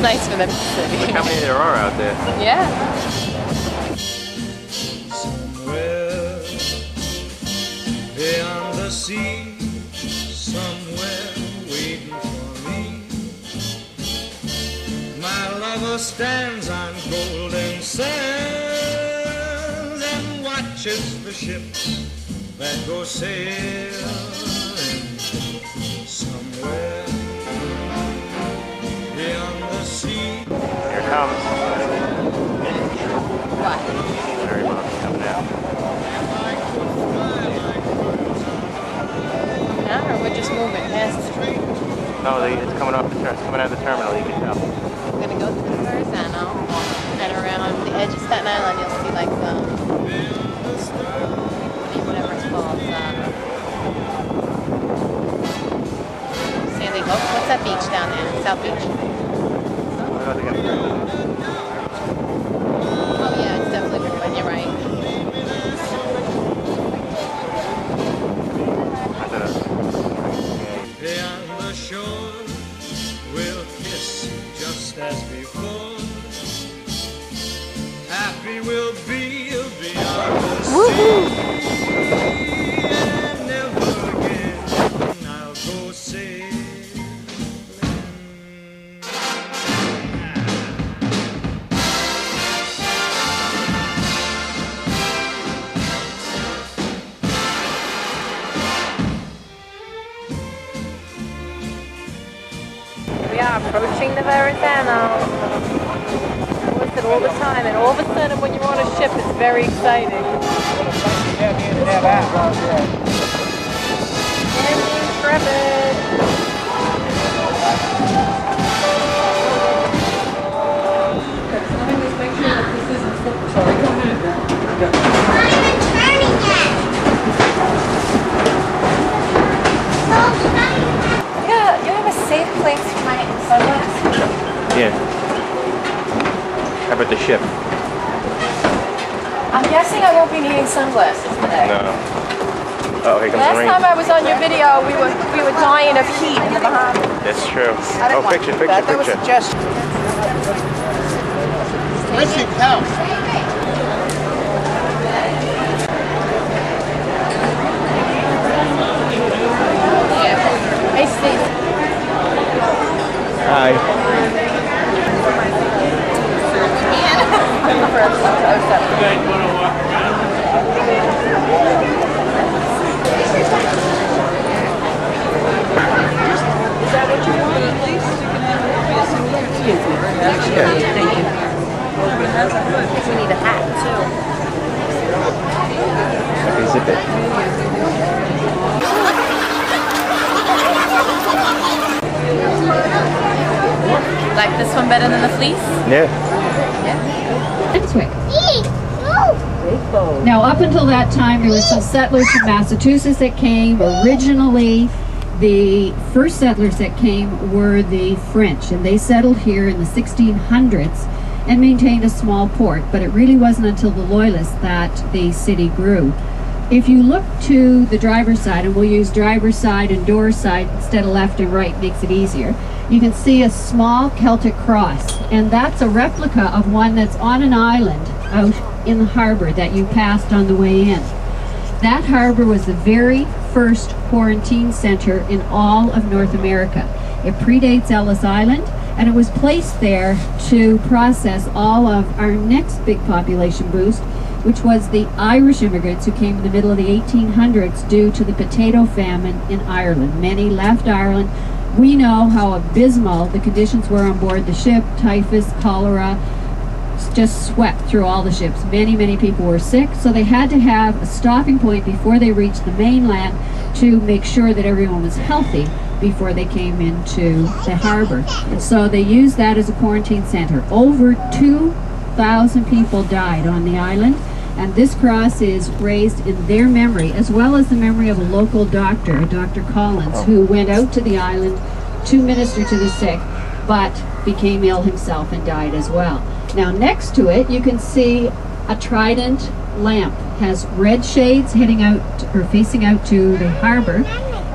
nice for them to see. Look how many there are out there. Yeah. Somewhere beyond the sea, somewhere waiting for me, my lover stands on golden sands and watches the ships that go sailing. Somewhere beyond the sea. Here it comes. What? Very much coming out. No, or we're just moving past it. No, it's coming off the it's coming out of the terminal. You can tell. We're gonna go through Verrazano and around the edge of Staten Island. You'll see like whatever it's called. Sandy Hook. What's that beach down there? South Beach. Oh yeah, it's definitely Brooklyn. You're right. Beyond the shore, we'll kiss just as before. Happy we'll be beyond the sea. And never again I'll go sailing. We are approaching the Verrazano. I was it all the time, and all of a sudden when you're on a ship, it's very exciting. Intrepid. Yeah, you have a safe place for my sunglasses. Yeah. How about the ship? I'm guessing I won't be needing sunglasses today. No. Oh, here comes the Last rain. time I was on your video, we were dying of heat in the Bahamas. That's true. I didn't Oh, want picture. that. That was a suggestion. Listen, count. Hey, Steve. Hi. We need a hat, too. Okay, zip it. Like this one better than the fleece? Yeah. Now, up until that time, there were some settlers from Massachusetts that came. Originally, the first settlers that came were the French, and they settled here in the 1600s and maintained a small port, but it really wasn't until the Loyalists that the city grew. If you look to the driver's side, and we'll use driver's side and door side instead of left and right, makes it easier, you can see a small Celtic cross, and that's a replica of one that's on an island out in the harbor that you passed on the way in. That harbor was the very first quarantine center in all of North America. It predates Ellis Island, and it was placed there to process all of our next big population boost, which was the Irish immigrants who came in the middle of the 1800s due to the potato famine in Ireland. Many left Ireland. We know how abysmal the conditions were on board the ship. Typhus, cholera, just swept through all the ships. Many, many people were sick, so they had to have a stopping point before they reached the mainland to make sure that everyone was healthy before they came into the harbor. And so they used that as a quarantine center. Over 2,000 people died on the island, and this cross is raised in their memory, as well as the memory of a local doctor, Dr. Collins, who went out to the island to minister to the sick, but became ill himself and died as well. Now next to it, you can see a trident lamp. Has red shades heading out or facing out to the harbor,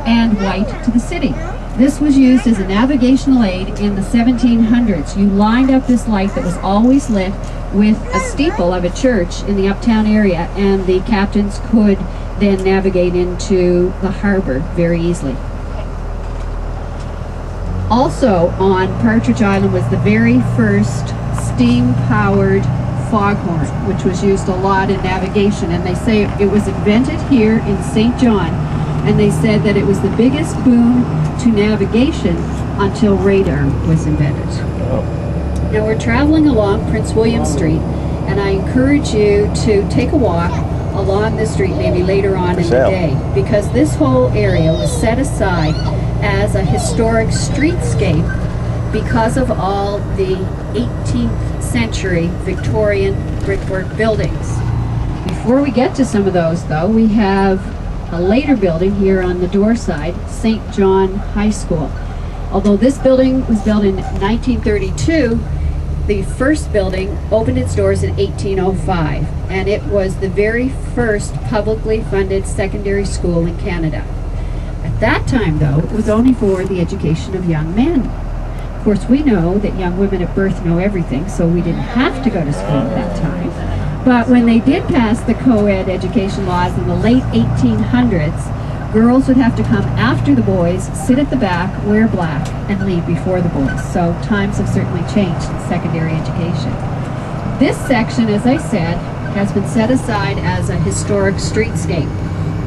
and white to the city. This was used as a navigational aid in the 1700s. You lined up this light that was always lit with a steeple of a church in the uptown area, and the captains could then navigate into the harbor very easily. Also on Partridge Island was the very first steam-powered foghorn, which was used a lot in navigation, and they say it was invented here in St. John, and they said that it was the biggest boon to navigation until radar was invented. Now we're traveling along Prince William Street, and I encourage you to take a walk along this street maybe later on in the day, because this whole area was set aside as a historic streetscape because of all the 18th century Victorian brickwork buildings. Before we get to some of those though, we have a later building here on the door side, St. John High School. Although this building was built in 1932, the first building opened its doors in 1805, and it was the very first publicly funded secondary school in Canada. At that time, though, it was only for the education of young men. Of course, we know that young women at birth know everything, so we didn't have to go to school at that time. But when they did pass the co-ed education laws in the late 1800s, girls would have to come after the boys, sit at the back, wear black, and leave before the boys. So times have certainly changed in secondary education. This section, as I said, has been set aside as a historic streetscape.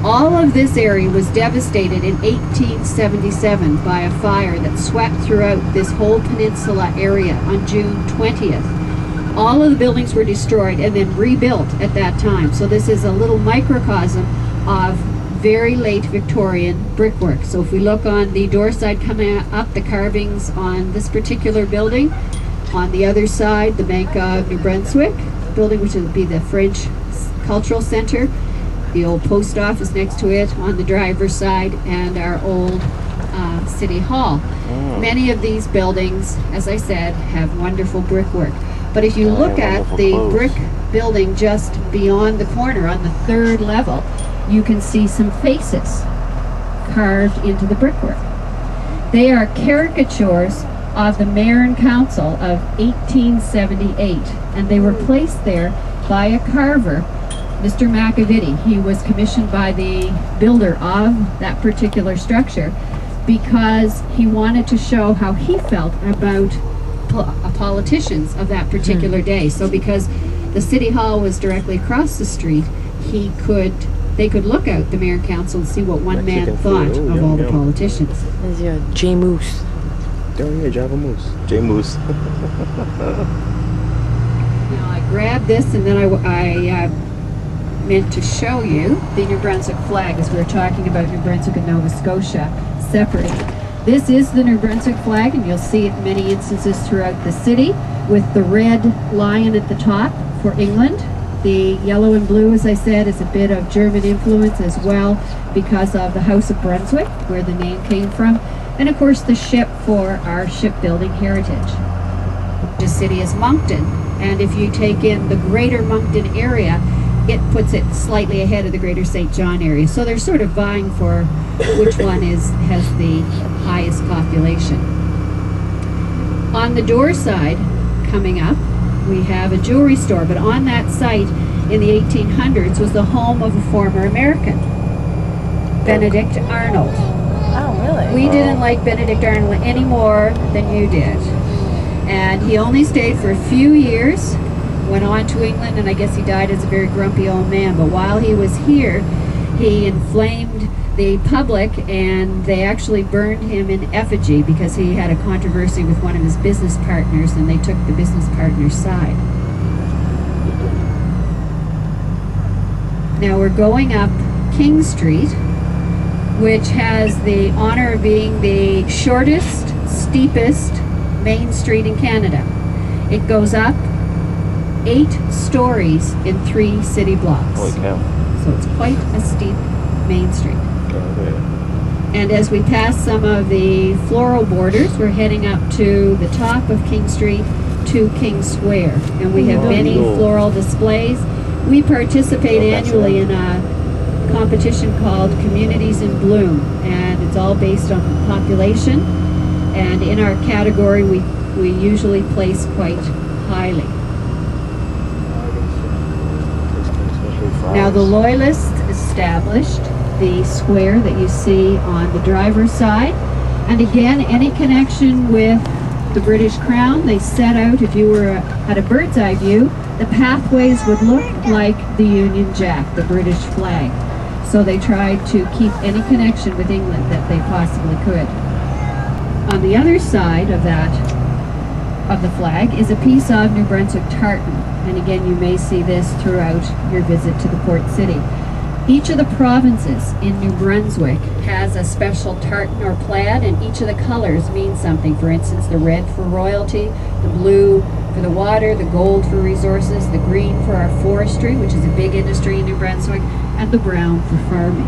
All of this area was devastated in 1877 by a fire that swept throughout this whole peninsula area on June 20th. All of the buildings were destroyed and then rebuilt at that time. So this is a little microcosm of very late Victorian brickwork. So if we look on the door side coming up, the carvings on this particular building. On the other side, the Bank of New Brunswick building, which would be the French Cultural Center. The old post office next to it on the driver's side, and our old City Hall. Many of these buildings, as I said, have wonderful brickwork. But if you look at the brick building just beyond the corner on the third level, you can see some faces carved into the brickwork. They are caricatures of the Mayor and Council of 1878, and they were placed there by a carver, Mr. McAvity. He was commissioned by the builder of that particular structure because he wanted to show how he felt about politicians of that particular day. So because the City Hall was directly across the street, they could look out, the Mayor and Council, and see what one man thought of all the politicians. There's your J Moose. Oh yeah, Java Moose. J Moose. Now I grabbed this, and then I meant to show you the New Brunswick flag, as we were talking about New Brunswick and Nova Scotia separated. This is the New Brunswick flag, and you'll see it in many instances throughout the city, with the red lion at the top for England. The yellow and blue, as I said, is a bit of German influence as well because of the House of Brunswick, where the name came from. And of course the ship for our shipbuilding heritage. The city is Moncton, and if you take in the greater Moncton area, it puts it slightly ahead of the greater St. John area. So they're sort of vying for which one has the highest population. On the door side, coming up, we have a jewelry store, but on that site in the 1800s was the home of a former American, Benedict Arnold. Oh, really? We didn't like Benedict Arnold any more than you did. And he only stayed for a few years, went on to England, and I guess he died as a very grumpy old man. But while he was here, he inflamed the public, and they actually burned him in effigy because he had a controversy with one of his business partners, and they took the business partner's side. Now we're going up King Street, which has the honor of being the shortest, steepest main street in Canada. It goes up 8 stories in 3 city blocks. Holy cow. So it's quite a steep main street. Oh, And as we pass some of the floral borders, we're heading up to the top of King Street to King Square. And we have many floral displays. We participate annually in a competition called Communities in Bloom. And It's all based on population, and in our category we usually place quite highly. Now the Loyalists established the square that you see on the driver's side, and again, any connection with the British Crown, they set out, if you were at a bird's eye view, the pathways would look like the Union Jack, the British flag. So they tried to keep any connection with England that they possibly could. On the other side of the flag is a piece of New Brunswick tartan. And again, you may see this throughout your visit to the port city. Each of the provinces in New Brunswick has a special tartan or plaid, and each of the colors means something. For instance, the red for royalty, the blue for the water, the gold for resources, the green for our forestry, which is a big industry in New Brunswick, and the brown for farming.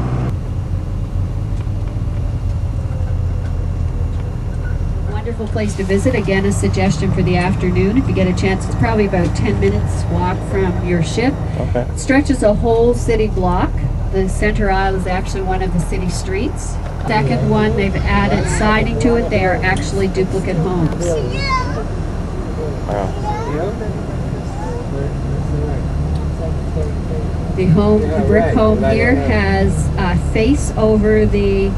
Wonderful place to visit. Again, a suggestion for the afternoon. If you get a chance, it's probably about 10 minutes walk from your ship. Okay. It stretches a whole city block. The center aisle is actually one of the city streets. Second one, they've added siding to it. They are actually duplicate homes. Wow. The brick home here has a face over the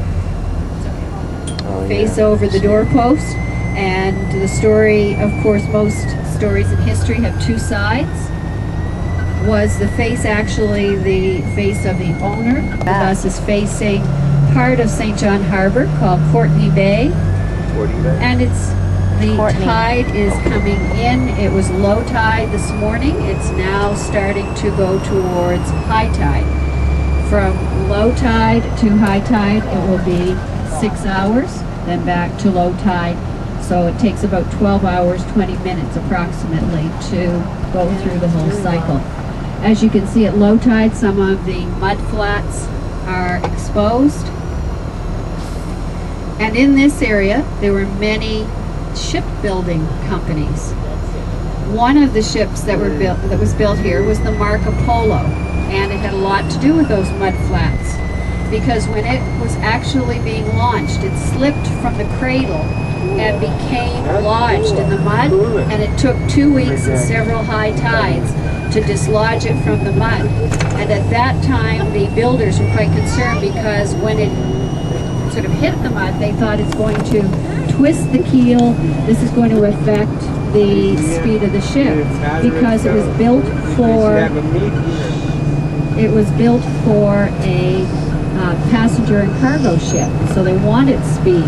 over the doorpost, and the story, of course, most stories in history have two sides. Was the face actually the face of the owner? The bus is facing part of St. John Harbor called Courtney Bay, and the tide is coming in. It was low tide this morning. It's now starting to go towards high tide. From low tide to high tide, it will be 6 hours, then back to low tide. So it takes about 12 hours, 20 minutes approximately to go through the whole cycle. As you can see at low tide, some of the mud flats are exposed. And in this area, there were many shipbuilding companies. One of the ships that was built here was the Marco Polo, and it had a lot to do with those mud flats, because when it was actually being launched, it slipped from the cradle and became lodged in the mud, and it took 2 weeks and several high tides to dislodge it from the mud. And at that time, the builders were quite concerned, because when it sort of hit the mud, they thought it's going to twist the keel. This is going to affect the speed of the ship, because it was built for a passenger and cargo ship, so they wanted speed.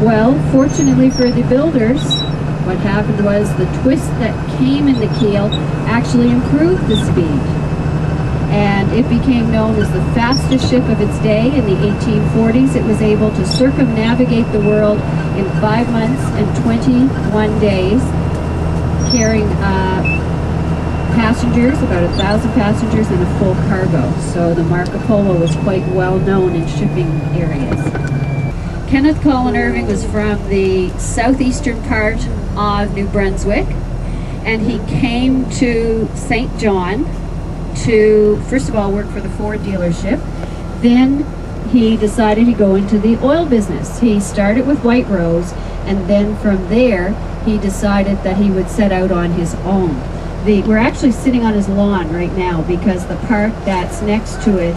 Well, fortunately for the builders, what happened was the twist that came in the keel actually improved the speed, and it became known as the fastest ship of its day. In the 1840s, it was able to circumnavigate the world in 5 months and 21 days, carrying passengers, about 1,000 passengers, and a full cargo. So the Marco Polo was quite well known in shipping areas. Kenneth Colin Irving was from the southeastern part of New Brunswick, and he came to St. John to, first of all, work for the Ford dealership. Then he decided to go into the oil business. He started with White Rose, and then from there he decided that he would set out on his own. We're actually sitting on his lawn right now, because the park that's next to it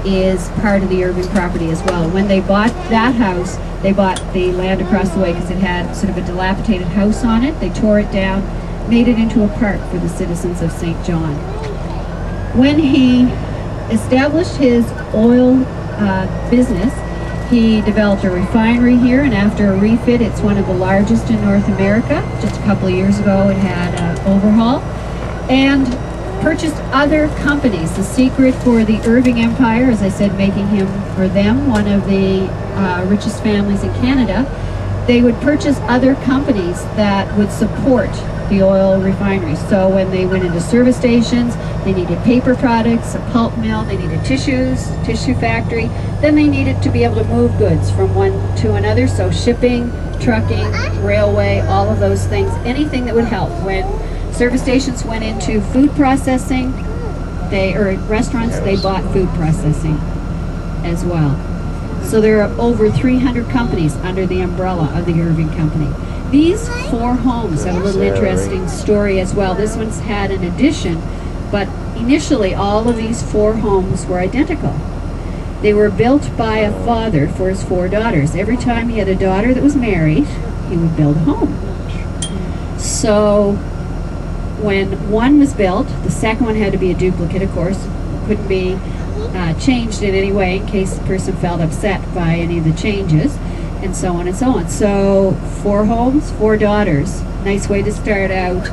is part of the Irving property as well. When they bought that house, they bought the land across the way because it had sort of a dilapidated house on it. They tore it down, made it into a park for the citizens of St. John. When he established his oil business, he developed a refinery here, and after a refit, it's one of the largest in North America. Just a couple of years ago, it had an overhaul, and purchased other companies. The secret for the Irving Empire, as I said, making him, or them, one of the richest families in Canada, they would purchase other companies that would support the oil refineries. So when they went into service stations, they needed paper products, a pulp mill, they needed tissues, tissue factory, then they needed to be able to move goods from one to another, so shipping, trucking, railway, all of those things, anything that would help. When service stations went into food processing, restaurants, they bought food processing as well. So there are over 300 companies under the umbrella of the Irving Company. These 4 homes have a little interesting story as well. This one's had an addition, but initially all of these 4 homes were identical. They were built by a father for his 4 daughters. Every time he had a daughter that was married, he would build a home. So when one was built, the second one had to be a duplicate, of course. Couldn't be changed in any way in case the person felt upset by any of the changes, and so on and so on. So 4 homes, 4 daughters. Nice way to start out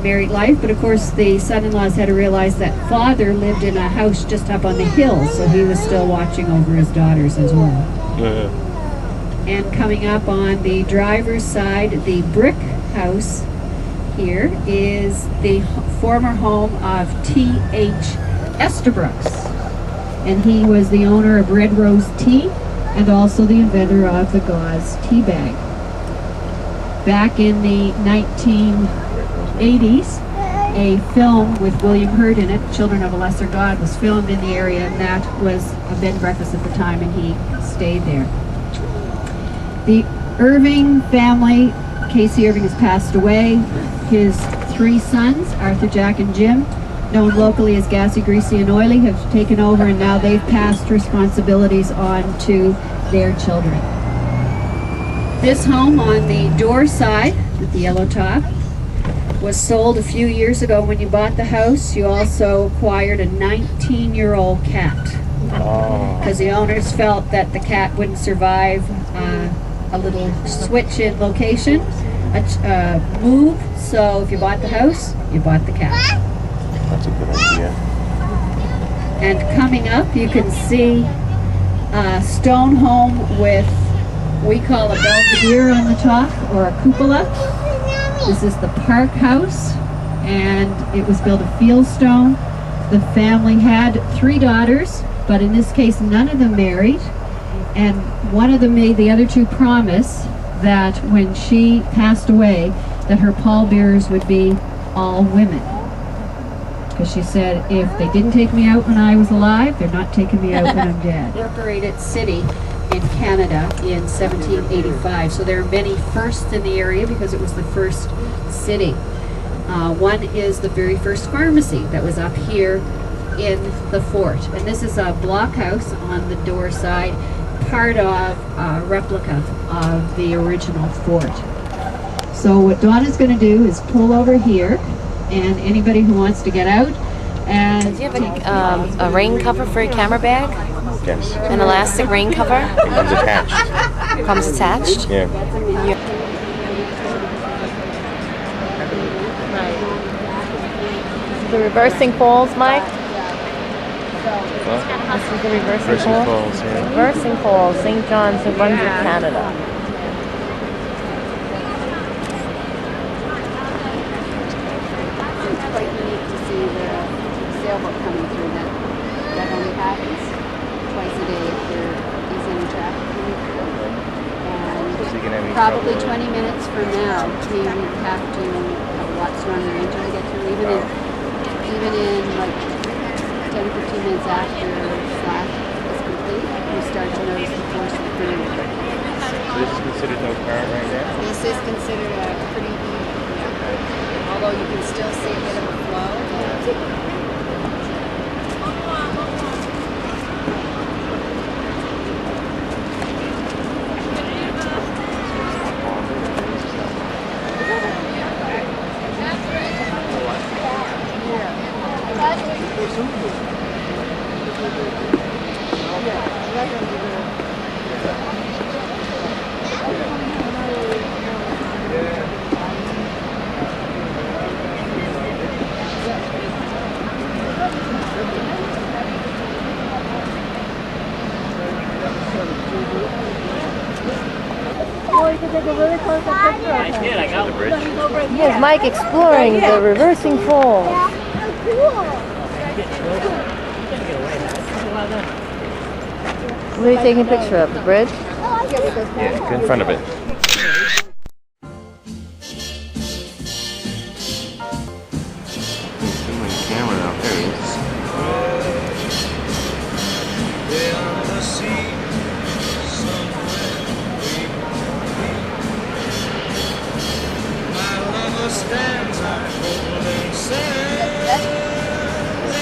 married life, but of course the son-in-laws had to realize that father lived in a house just up on the hill, so he was still watching over his daughters as well. And coming up on the driver's side, the brick house here is the former home of T.H. Estabrooks, and he was the owner of Red Rose Tea and also the inventor of the gauze tea bag. Back in the 1980s, a film with William Hurt in it, Children of a Lesser God, was filmed in the area, and that was a bed and breakfast at the time, and he stayed there. The Irving family, Casey Irving has passed away. His 3 sons, Arthur, Jack, and Jim, known locally as Gassy, Greasy, and Oily, have taken over, and now they've passed responsibilities on to their children. This home on the door side with the yellow top was sold a few years ago. When you bought the house, you also acquired a 19-year-old cat, because the owners felt that the cat wouldn't survive a little switch in location, a move. So if you bought the house, you bought the cat. That's a good idea. And coming up, you can see a stone home with, we call a belvedere on the top, or a cupola. This is the Park House, and it was built of fieldstone. The family had 3 daughters, but in this case, none of them married. And one of them made the other 2 promise that when she passed away, that her pallbearers would be all women. Because she said, if they didn't take me out when I was alive, they're not taking me out when I'm dead. Incorporated city in Canada in 1785. So there are many firsts in the area because it was the first city. One is the very first pharmacy that was up here in the fort. And this is a blockhouse on the door side, part of a replica of the original fort. So what Donna's going to do is pull over here, and anybody who wants to get out. And Do you have a rain cover for your camera bag? Yes. An elastic rain cover? It comes attached. Comes attached? Yeah. The reversing falls, Mike? Well, This is the reversing Reversing falls? Falls, yeah. Reversing Falls, St. John's, New Brunswick, Canada. it's quite neat to see the sailboat coming through. That only happens twice a day if there is any traffic coming through. So you can have any Probably trouble. 20 minutes from now, we have to have lots run the ranger to get through. Even in like 10 or 15 minutes after slack is complete, we start to notice the force of the current. So this is considered no current right now? This is considered a pretty even, although you can still see a bit of a flow. Here's Mike exploring the reversing falls. What are you taking a picture of? The bridge? Yeah, in front of it. Zooming camera out there. Beyond the sea, golden sand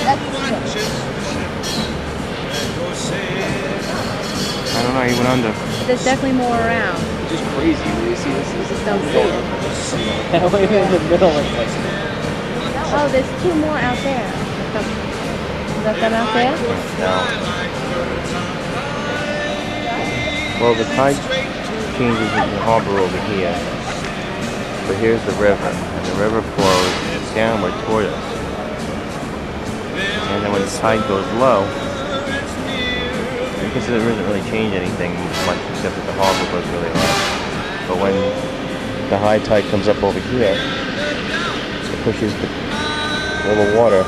watches the ships that go sailing. I don't know, he went under. There's definitely more around. It's just crazy when you see this. You just don't see it. That way in the middle, like Oh, there's two more out there. Is that them out there? No. Well, the tide changes in the harbor over here. But here's the river. And the river flows downward toward us. And then when the tide goes low, I guess it doesn't really change anything much except that the harbor goes really high. But when the high tide comes up over here, it pushes all the water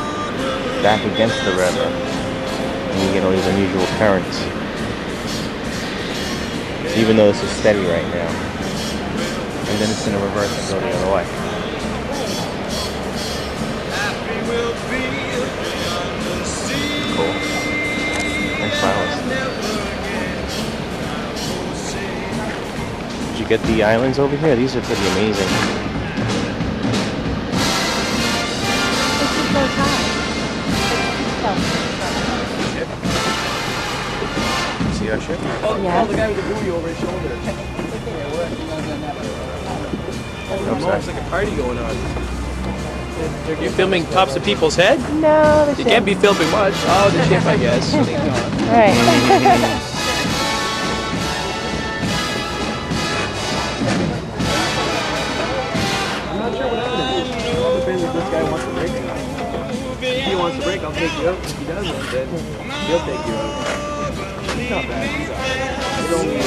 back against the river. And you get all these unusual currents. Even though this is steady right now. And then it's going to reverse and go the other way. Cool. Nice flowers. Did you get the islands over here? These are pretty amazing. It's just so high. See our ship? Yeah. the guy with the buoy over his shoulder. It's like a party going on. You're filming tops of people's head? No, the You ship. can't be filming much. Oh, the ship, I guess. Right. I'm not sure what happened. It all depends if this guy wants to break or not. If he wants to break, I'll take you out. If he doesn't, then he'll take you out. He's not bad. He's alright. He's only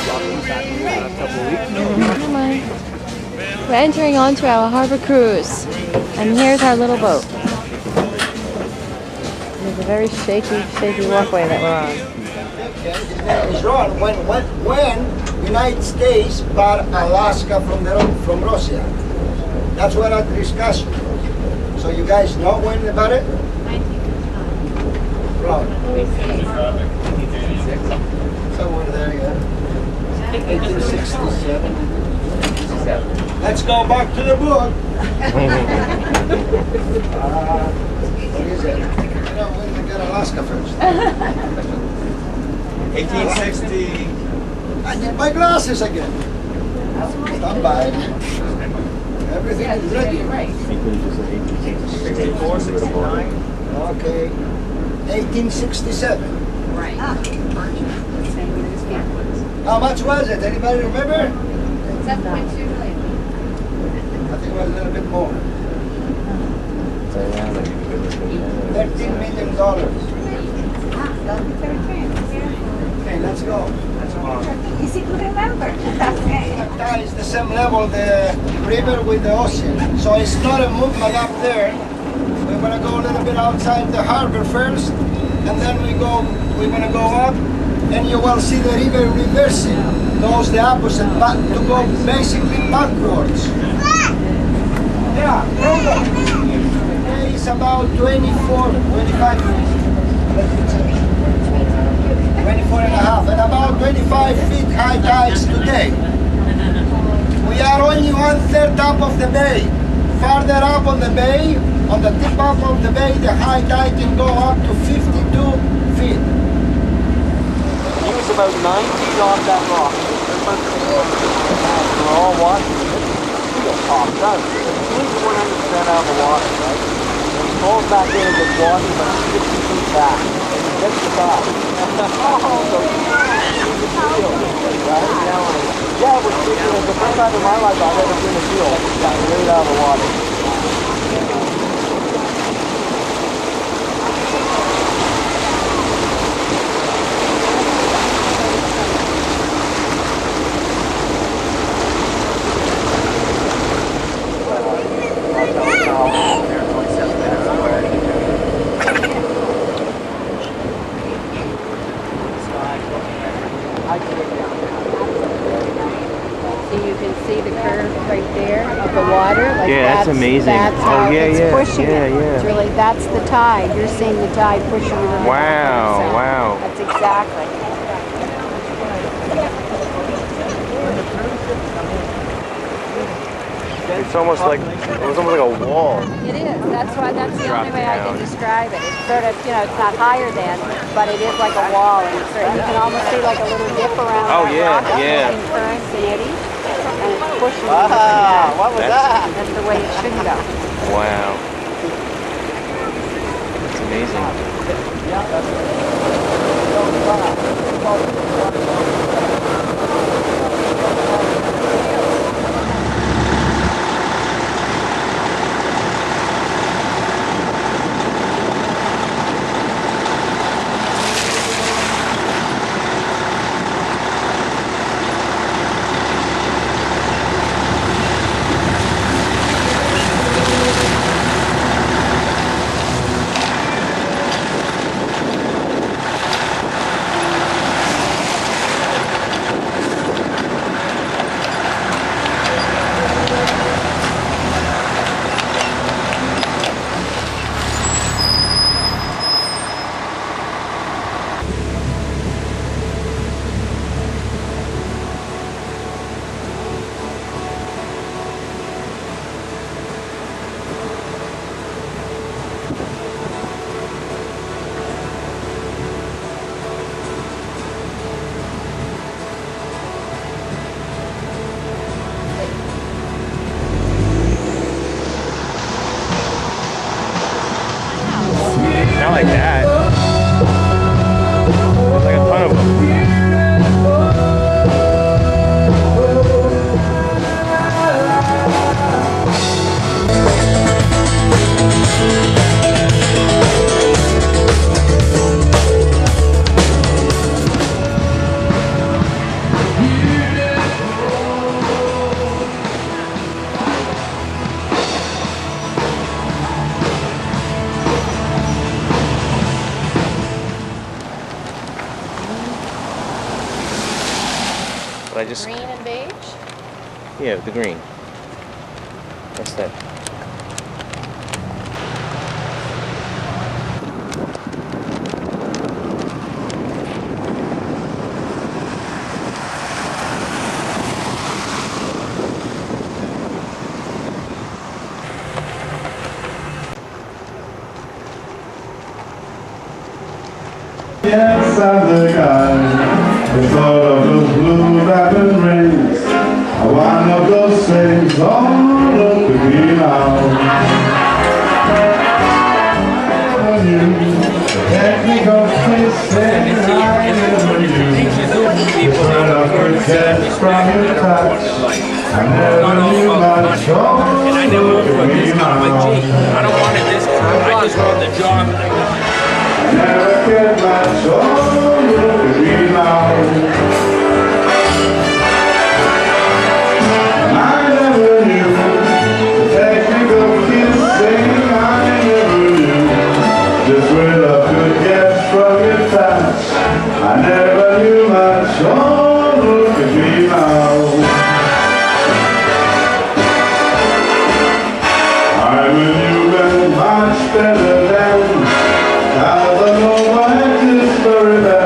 dropped back in the last couple of weeks. Come on. We're entering onto our harbor cruise. And here's our little boat. There's a very shaky walkway that we're on. It's wrong. When United States bought Alaska from Russia, that's what I discussed. So you guys know when they bought it? 1959. Wrong. Somewhere there, yeah. 1867. Let's go back to the book. What is it? You know, when they get Alaska first. 1860. I need my glasses again. Stand by. Everything is ready. 64, 69. Okay. 1867. How much was it? Anybody remember? 7.2 million. I think it was a little bit more. $13 million. Okay, let's go. Easy to remember. That is the same level, the river with the ocean. So it's not a movement up there. We're gonna go a little bit outside the harbor first, and then we're gonna go up, and you will see the river reversing. Goes the opposite, but to go basically backwards. Yeah, okay, it's about 25 minutes. 24 and a half, and about 25 feet high tides today. We are only 1/3 up of the bay. Farther up on the bay, on the tip up of the bay, the high tide can go up to 52 feet. He was about 9 feet off that rock. We're all watching it. He got popped out. He's 100% out of the water, right? And he falls back in and gets washed about 60 feet back. And he gets the top. So he's right? Yeah, it was the first time in my life I've ever seen a seal got right out of the water. So you can see the curve right there of the water. Like Yeah, that's amazing. That's Oh, how yeah, it's yeah, pushing yeah, it. yeah. It's really, that's the tide. You're seeing the tide pushing it. Wow, wow. That's exactly. It's almost like, it was almost like a wall. It is. That's the only way I can down. describe it. It's sort of, it's not higher than, but it is like a wall. And you can almost see like a little dip around Oh, that yeah, rock. yeah. It turns the eddy, and it's pushing you. What was that? That's the way it should go. Wow. It's amazing. Not like that. There's like a ton of them. But I just, Green and beige? yeah, the green. That's that. Yes, I'm the guy who thought of those blue diamond rings. I wound up those things all look at me now. I never knew the technical kissing. I never knew the sort of forget from your touch. I never knew my soul. And I never want to this kind of a G. I don't want it this time. I just want the job that I got. I never get my soul, look at me now. I never knew the technical kissing. I never knew just where love could get from your touch. I never knew my soul, look at me now. I knew that much better than I don't know what is for it.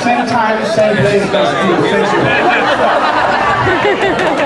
Same time, same place, best food. Thank you.